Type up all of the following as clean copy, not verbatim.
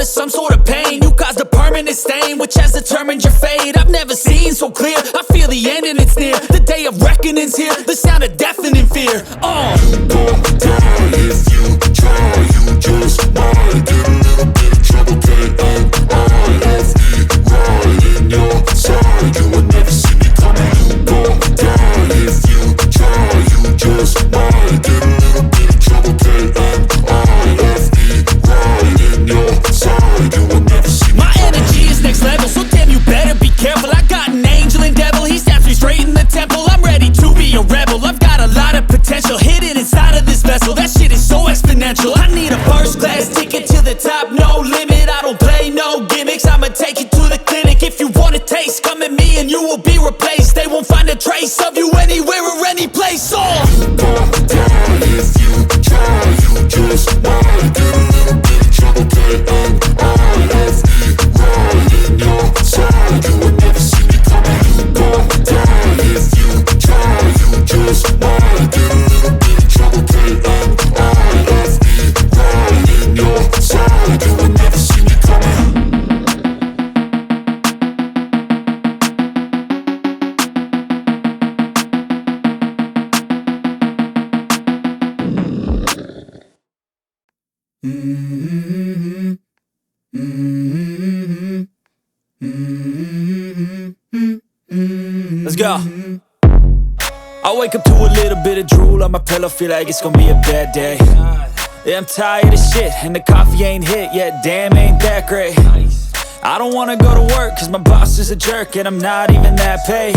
blood is some sort of pain. You caused a permanent stain, which has determined your fate. I've never seen so clear, I feel the end and it's near. The day of reckoning's here, the sound of deafening fear. You gon' die if you try, you just might get a little bit of trouble, K-N-I-F-E, right in your side. You would never see me coming. You gon' die if you try, you just might get a little bit of trouble, K-N-I-F-E, right in your side. You would never see me My energy is next level, so damn you better be careful. I got an angel and devil, he snaps me straight in the temple. I'm ready to be a rebel, I've got a lot of potential hidden inside of this vessel. That shit is so exponential. I need a first class ticket to the top, no limit. I don't play no gimmicks, I'ma take you to the clinic. If you want a taste, come at me and you will be replaced. They won't find a trace of you anywhere or any place. You gon' die if you try, you just might get a little bit of trouble, K-N-I-F-E, right in your side. You would never see me coming. You gon' die if you try, you just might get a little bit of trouble, K-N-I-F-E, right in your side. You would never see me coming. Let's go. I wake up to a little bit of drool on my pillow, feel like it's gonna be a bad day. Yeah, I'm tired of shit, and the coffee ain't hit yet, damn, ain't that great. I don't wanna go to work, cause my boss is a jerk, and I'm not even that paid.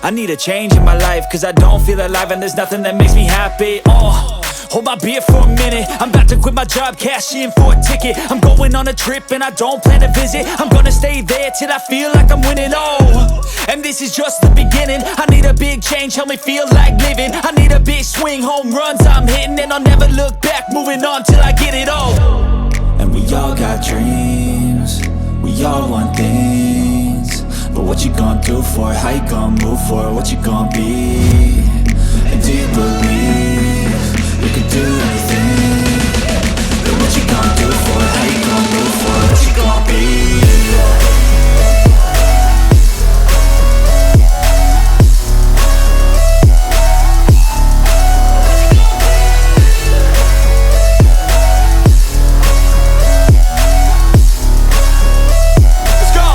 I need a change in my life, cause I don't feel alive, and there's nothing that makes me happy. Hold my beer for a minute, I'm about to quit my job, cash in for a ticket. I'm going on a trip and I don't plan to visit. I'm gonna stay there till I feel like I'm winning, and this is just the beginning. I need a big change, help me feel like living. I need a big swing, home runs I'm hitting, and I'll never look back, moving on till I get it all. And we all got dreams, we all want things, but what you gonna do for it? How you gonna move for it? What you gonna be? And do you believe you can do anything? But what you gonna do for it? How you gonna move for it? What you gonna be? Let's go!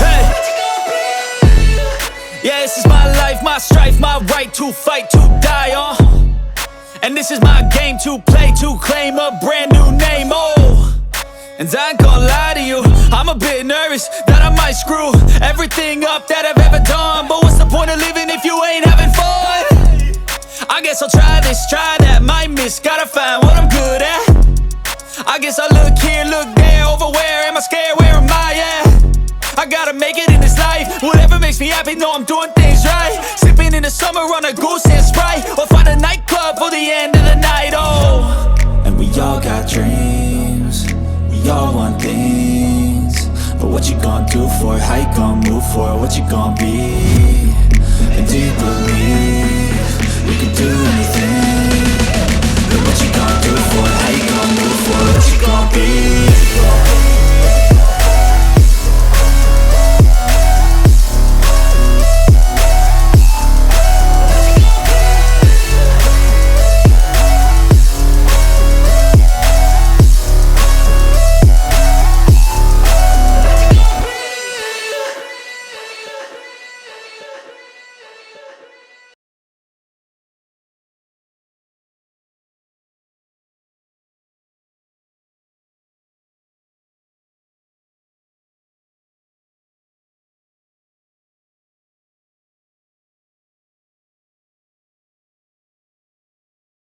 Hey! Yeah, this is my life, my strife, my right to fight, to die on. And this is my game to play, to claim a brand new name, And I ain't gonna lie to you, I'm a bit nervous that I might screw everything up that I've ever done. But what's the point of living if you ain't having fun? I guess I'll try this, try that, might miss, gotta find what I'm good at. I guess I look here, look there, over where am I scared, where am I at? I gotta make it in this life, whatever makes me happy, know I'm doing things right. Sipping in the summer on a goose and Sprite, or find a nightclub for the end of the night, And we all got dreams, we all want things, but what you gonna do for it? How you gonna move for it? What you gonna be? And do you believe you can do anything? But what you gonna do for it? How you gonna move for it? What you gonna be?